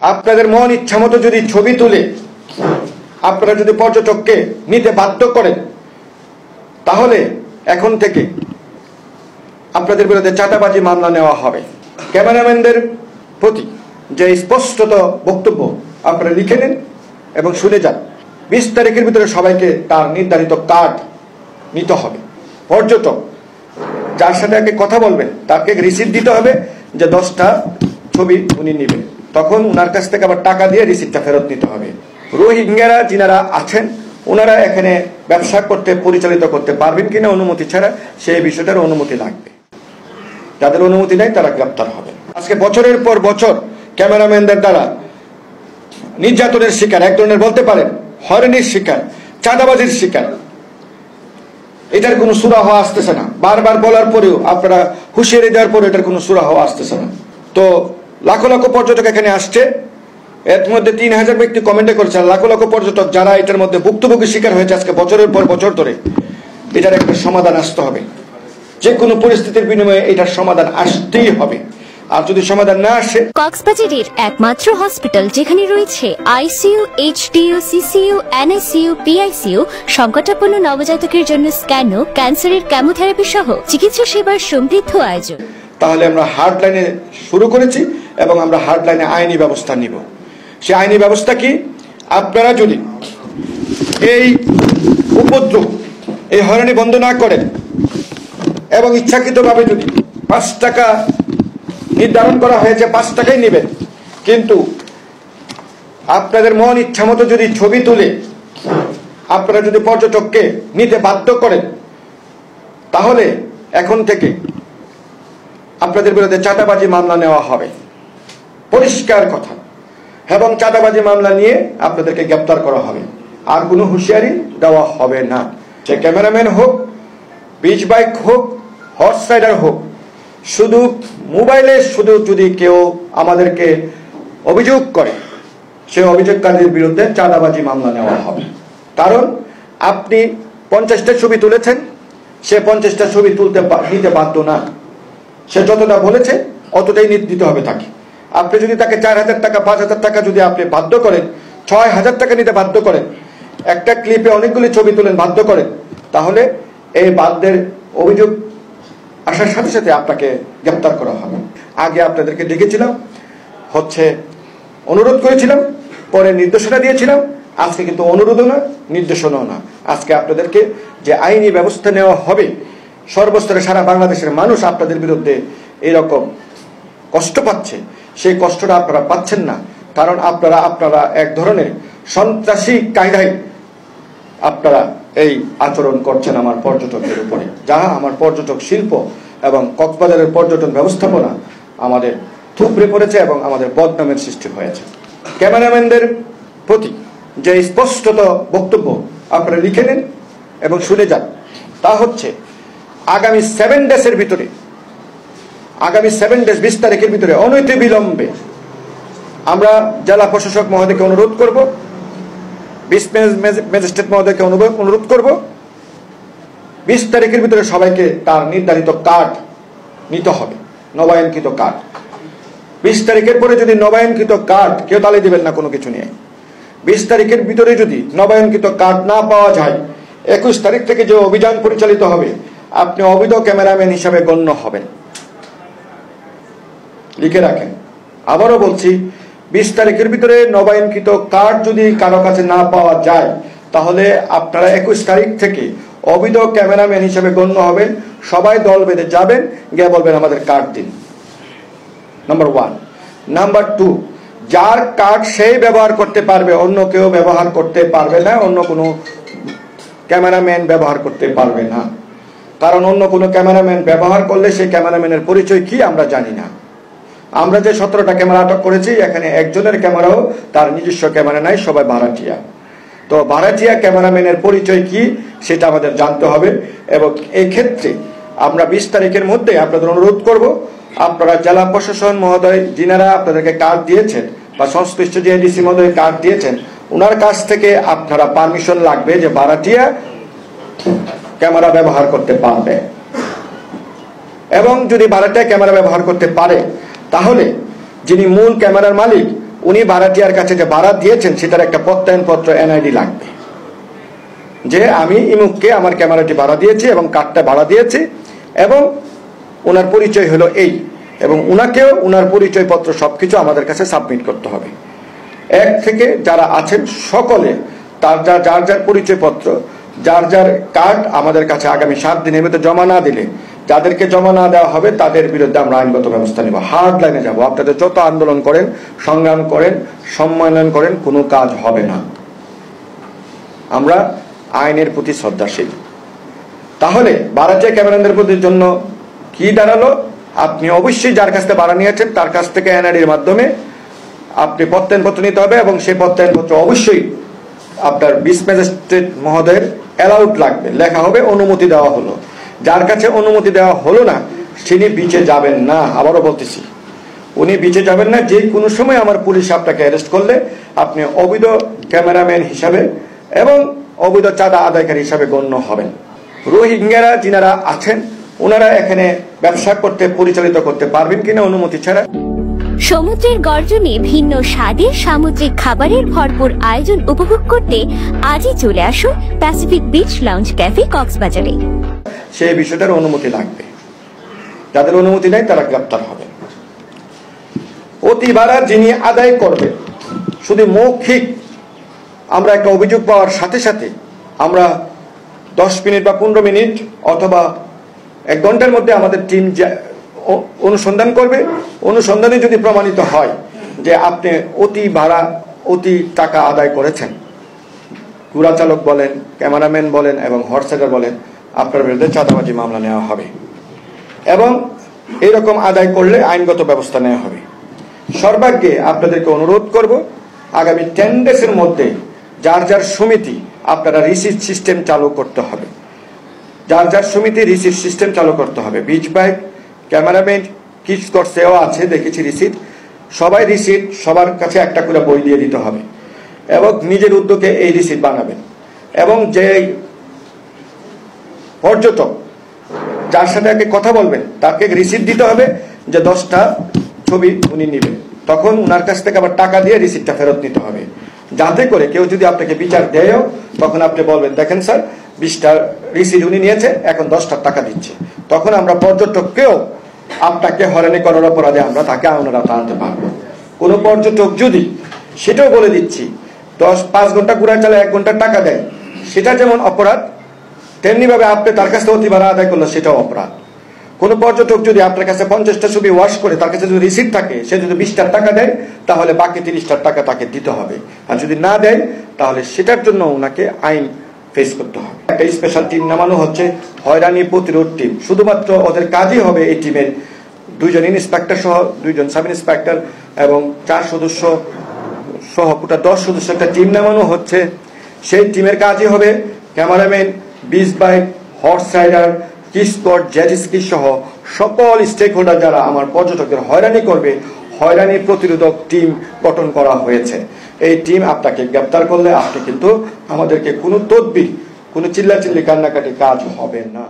আপনাদের মন ইচ্ছা মতো যদি ছবি তুলে আপনারা যদি পর্যটককে নিতে বাধ্য করেন, তাহলে এখন থেকে আপনাদের বিরুদ্ধে চাঁদাবাজি মামলা নেওয়া হবে। ক্যামেরাম্যানদের প্রতি যে স্পষ্টত বক্তব্য আপনারা লিখে নেন এবং শুনে যান। 20 তারিখের ভিতরে সবাইকে তার নির্ধারিত কার্ড নিতে হবে। পর্যটক যার সাথে আগে কথা বলবেন তাকে রিসিপ্ট দিতে হবে যে 10টা ছবি উনি নেবেন, তখন উনার কাছ থেকে আবার টাকা দিয়ে রিসিপ্টটা ফেরত নিতে হবে। রোহিঙ্গারা যিনারা আছেন ওনারা এখানে ব্যবসা করতে পরিচালিত করতে পারবেন কিনা অনুমতি ছাড়া, সেই বিষয়টার অনুমতি লাগবে। যাদের অনুমতি নেই তারা গ্রেপ্তার হবে। আজকে বছরের পর বছর ক্যামেরাম্যানদের দ্বারা নির্যাতনের শিকার, এক ধরনের বলতে পারেন হয়রানির শিকার, চাঁদাবাজির শিকার, এটার কোনো সুরাহা আসতেছে না। বারবার বলার পরেও, আপনারা হুঁশিয়ারি দেওয়ার পরেও এটার কোনো সুরাহা আসতেছে না। তো লাখো লাখো পর্যটক এখানে আসছে, এর মধ্যে 3000 ব্যক্তি কমেন্টে করেছে। লাখো লাখো পর্যটক যারা এটার মধ্যে ভুক্তভোগী শিকার হয়েছে আজকে বছরের পর বছর ধরে, এটার একটা সমাধান আসতে হবে। যে কোনো পরিস্থিতির বিনিময়ে এটার সমাধান আসতেই হবে। আর যদি সমাধান না আসে, কক্সবাজারের একমাত্র হসপিটাল যেখানে রয়েছে ICU, HDU, CCU, NICU, PICU, সংকটাপন্ন নবজাতকের জন্য স্ক্যান, ক্যান্সারের কেমোথেরাপি সহ চিকিৎসা সেবার সমৃদ্ধ আয়োজন। তাহলে আমরা হার্ডলাইনে শুরু করেছি এবং আমরা হার্ডলাইনে আইনি ব্যবস্থা নিব। সে আইনি ব্যবস্থা কি? আপনারা যদি এই উপদ্রব, এই হয়রানি বন্ধ না করেন এবং ইচ্ছাকৃতভাবে যদি 5 টাকা নির্ধারণ করা হয়েছে 5 টাকাই নেবেন, কিন্তু আপনাদের মন ইচ্ছা মতো যদি ছবি তুলে আপনারা যদি পর্যটককে নিতে বাধ্য করেন, তাহলে এখন থেকে আপনাদের বিরুদ্ধে চাঁদাবাজি মামলা নেওয়া হবে। পরিষ্কার কথা। এবং চাঁদাবাজি মামলা নিয়ে আপনাদেরকে গ্রেপ্তার করা হবে। আর কোনো হুঁশিয়ারি দেওয়া হবে না। সে ক্যামেরাম্যান হোক, বিচ বাইক হোক, হর্স রাইডার হোক, শুধু মোবাইলে শুধু যদি কেউ আমাদেরকে অভিযোগ করে, সে অভিযোগকারীর বিরুদ্ধে চাঁদাবাজি মামলা নেওয়া হবে। কারণ আপনি 50টা ছবি তুলেছেন, সে 50টা ছবি নিতে বাধ্য না। সে যতটা বলেছে অতটাই দিতে হবে তাকে। আপনি যদি তাকে 4000 টাকা, 5000 টাকা যদি আপনি বাধ্য করেন, 6000 টাকা নিতে বাধ্য করেন, একটা ক্লিপে অনেকগুলি ছবি তুলেন বাধ্য করেন, তাহলে এই বাধ্যের অভিযোগ আসার সাথে সাথে আপনাকে গ্রেপ্তার করা হবে। আগে আপনাদেরকে ডেকেছিলাম, অনুরোধ করেছিলাম, পরে নির্দেশনা দিয়েছিলাম। আজকে কিন্তু অনুরোধও না, নির্দেশনাও না। আজকে আপনাদেরকে যে আইনি ব্যবস্থা নেওয়া হবে, সর্বস্তরে সারা বাংলাদেশের মানুষ আপনাদের বিরুদ্ধে এরকম কষ্ট পাচ্ছে, সেই কষ্টটা আপনারা পাচ্ছেন না। কারণ আপনারা এক ধরনের সন্ত্রাসী কায়দায় আপনারা এই আচরণ করছেন আমার পর্যটকদের উপরে, যা আমার পর্যটক শিল্প এবং কক্সবাজারের পর্যটন ব্যবস্থাপনা আমাদের থুবড়ে পড়েছে এবং আমাদের বদনামের সৃষ্টি হয়েছে। ক্যামেরাম্যানদের প্রতি যে স্পষ্টত বক্তব্য আপনারা লিখে নেন এবং শুনে যান, তা হচ্ছে আগামী 7 ডেজের ভিতরে, আগামী 7 ডেজ 20 তারিখের ভিতরে অনতি বিলম্বে আমরা জেলা প্রশাসক মহোদয়কে অনুরোধ করব, ম্যাজিস্ট্রেট মহোদয়কে অনুরোধ করব, 20 তারিখের ভিতরে সবাইকে তার নির্ধারিত কার্ড নিতে হবে, নবায়নকৃত কার্ড। 20 তারিখের পরে যদি নবায়নকৃত কার্ড, কেউ তালে দিবেন না কোনো কিছু নিয়ে, 20 তারিখের ভিতরে যদি নবায়নকৃত কার্ড না পাওয়া যায়, 21 তারিখ থেকে যে অভিযান পরিচালিত হবে, আপনি অবৈধ ক্যামেরাম্যান হিসাবে গণ্য হবেন। লিখে রাখেন। আবারও বলছি, 20 তারিখের ভিতরে নবায়নকৃত কার্ড যদি কারো কাছে না পাওয়া যায়, তাহলে আপনারা 21 তারিখ থেকে অবৈধ ক্যামেরাম্যান হিসেবে গণ্য হবেন। সবাই দল বেঁধে যাবেন, গিয়ে বলবেন আমাদের কার্ড দিন। নাম্বার 1। নাম্বার 2, যার কার্ড সেই ব্যবহার করতে পারবে, অন্য কেউ ব্যবহার করতে পারবে না, অন্য কোনো ক্যামেরাম্যান ব্যবহার করতে পারবে না। কারণ অন্য কোনো ক্যামেরাম্যান ব্যবহার করলে সেই ক্যামেরাম্যানের পরিচয় কি আমরা জানি না। আমরা যে 17টা ক্যামেরা আটক করেছি, এখানে একজনের ক্যামেরাও তার নিজস্ব ক্যামেরা নাই, সবাই ভাড়াটিয়া। তো ভাড়াটিয়া ক্যামেরাম্যানের পরিচয় কি সেটা আমাদের জানতে হবে। এবং এই ক্ষেত্রে আমরা 20 তারিখের মধ্যে আপনাদের অনুরোধ করব, আপনারা জেলা প্রশাসন মহোদয় যিনারা আপনাদেরকে কার্ড দিয়েছেন বা সংশ্লিষ্ট যে ডিসি মহোদয় কার্ড দিয়েছেন, ওনার কাছ থেকে আপনারা পারমিশন লাগবে যে ভাড়াটিয়া ক্যামেরা ব্যবহার করতে পারবে। এবং যদি ভাড়াটিয়া ক্যামেরা ব্যবহার করতে পারে, তাহলে যিনি মূল ক্যামেরার মালিক উনি ভাড়াটিয়ার কাছে যে ভাড়া দিয়েছেন সেটার একটা প্রত্যয়নপত্র এনআইডি লাগবে, যে আমি ইমুককে আমার ক্যামেরাটি ভাড়া দিয়েছি এবং কার্ডটা ভাড়া দিয়েছি এবং ওনার পরিচয় হলো এই, এবং উনাকেও ওনার পরিচয়পত্র সবকিছু আমাদের কাছে সাবমিট করতে হবে। এক থেকে যারা আছেন সকলে যার যার পরিচয়পত্র, যার যার কার্ড আমাদের কাছে আগামী 7 দিনের মধ্যে জমা না দিলে, যাদেরকে জমা না দেওয়া হবে তাদের বিরুদ্ধে আমরা আইনগত ব্যবস্থা নেব। হার্ড লাইনে যাব। আপনাদের যত আন্দোলন করেন, সংগ্রাম করেন, সম্মেলন করেন, কোনো কাজ হবে না। আমরা আইনের প্রতি শ্রদ্ধাশীল। তাহলে ভাড়াটিয়া ক্যামেরাম্যানদের প্রতি জন্য কি দাঁড়ালো? আপনি অবশ্যই যার কাছ থেকে ভাড়া নিয়েছেন তার কাছ থেকে এনআইডির মাধ্যমে আপনি প্রত্যয়নপত্র নিতে হবে, এবং সেই প্রত্যয়নপত্র অবশ্যই আপনার বিচ ম্যাজিস্ট্রেট মহোদয়ের অ্যালাউড লাগবে, লেখা হবে অনুমতি দেওয়া হলো। যার কাছে অনুমতি দেওয়া হলো না তিনি বিচে যাবেন না। আবারও বলতেছি, উনি বিচে যাবেন না। যে কোনো সময় আমার পুলিশ আপনাকে অ্যারেস্ট করলে আপনি অবৈধ ক্যামেরাম্যান হিসাবে এবং অবৈধ চাঁদা আদায়কারী হিসাবে গণ্য হবেন। রোহিঙ্গারা যিনারা আছেন ওনারা এখানে ব্যবসা করতে, পরিচালিত করতে পারবেন কিনা অনুমতি ছাড়া? সমুদ্রের গর্জনে ভিন্ন স্বাদের সামুদ্রিক খাবারের ভরপুর আয়োজন উপভোগ করতে আজই চলে আসুন প্যাসিফিক বিচ লাউঞ্জ ক্যাফে কক্সবাজারে। সেই বিষয়টার অনুমতি লাগবে। যাদের অনুমতি নেই তারা গ্রেপ্তার হবে। অতি ভাড়া যিনি আদায় করবে, শুধু মৌখিক আমরা একটা অভিযোগ পাওয়ার সাথে সাথে আমরা 10 মিনিট বা 15 মিনিট অথবা 1 ঘন্টার মধ্যে আমাদের টিম অনুসন্ধান করবে। অনুসন্ধানে যদি প্রমাণিত হয় যে আপনি অতি ভাড়া, অতি টাকা আদায় করেছেন, ঘোড়া চালক বলেন, ক্যামেরাম্যান বলেন এবং হর্স রাইডার বলেন, আপনার বিরুদ্ধে চাঁদাবাজি মামলা নেওয়া হবে এবং এরকম আদায় করলে আইনগত ব্যবস্থা নেওয়া হবে। সর্বাগ্যে আপনাদেরকে অনুরোধ করব, আগামী 10 ডেজের মধ্যে যার যার সমিতি আপনারা রিসিট সিস্টেম চালু করতে হবে। যার যার সমিতি রিসিট সিস্টেম চালু করতে হবে। বিচ বাইক, ক্যামেরাম্যান, কিডস কোর্সেও আছে, দেখেছি রিসিট। সবাই রিসিট, সবার কাছে একটা করে বই দিয়ে দিতে হবে এবং নিজের উদ্যোগে এই রিসিট বানাবেন। এবং যে পর্যটক যার সাথে আগে কথা বলবেন তাকে রিসিট দিতে হবে যে 10টা ছবি উনি নেবেন। তখন উনার কাছ থেকে আবার টাকা দিয়ে রিসিটটা ফেরত নিতে হবে, যাতে করে কেউ যদি আপনাকে বিচার দেয়ও তখন আপনি বলবেন, দেখেন স্যার 20টা রিসিট উনি নিয়েছে, এখন 10টা টাকা দিচ্ছে। তখন আমরা পর্যটককেও আপনাকে হয়রানি করার অপরাধে আমরা তাকে আইনের আওতায় আনতে পারবো। কোনো পর্যটক যদি, সেটাও বলে দিচ্ছি, 5 ঘন্টা ঘোরা চালে 1 ঘন্টার টাকা দেয়, সেটা যেমন অপরাধ, তেমনি ভাবে আপনি তার কাছে অতি ভাড়া আদায় করলে সেটাও অপরাধ। কোনো পর্যটক যদি আপনার কাছে 50টা ছবি ওয়াশ করে তার কাছে যদি রিসিট থাকে, সে যদি 20টার টাকা দেয় তাহলে বাকি 30টার টাকা তাকে দিতে হবে। আর যদি না দেয় তাহলে সেটার জন্য ওনাকে আইন ফেস করতে হবে। একটা স্পেশাল টিম নামানো হচ্ছে, হয়রানি প্রতিরোধ টিম। শুধুমাত্র ওদের কাজই হবে এই টিমের 2 জন ইন্সপেক্টর সহ 2 জন সাব ইন্সপেক্টর এবং 4 সদস্য সহ পুরো 10 সদস্য একটা টিম নামানো হচ্ছে। সেই টিমের কাজই হবে cameraman, beach bike, horse rider, kids jet ski সহ সকল স্টেক হোল্ডার যারা আমার পর্যটকদের হয়রানি করবে, হয়রানি প্রতিরোধক টিম গঠন করা হয়েছে। এই টিম আপনাকে গ্রেপ্তার করলে আপনি কিন্তু আমাদেরকে কোনো তদবির, কোনো চিল্লাচিল্লি কান্নাকাটি কাজ হবে না।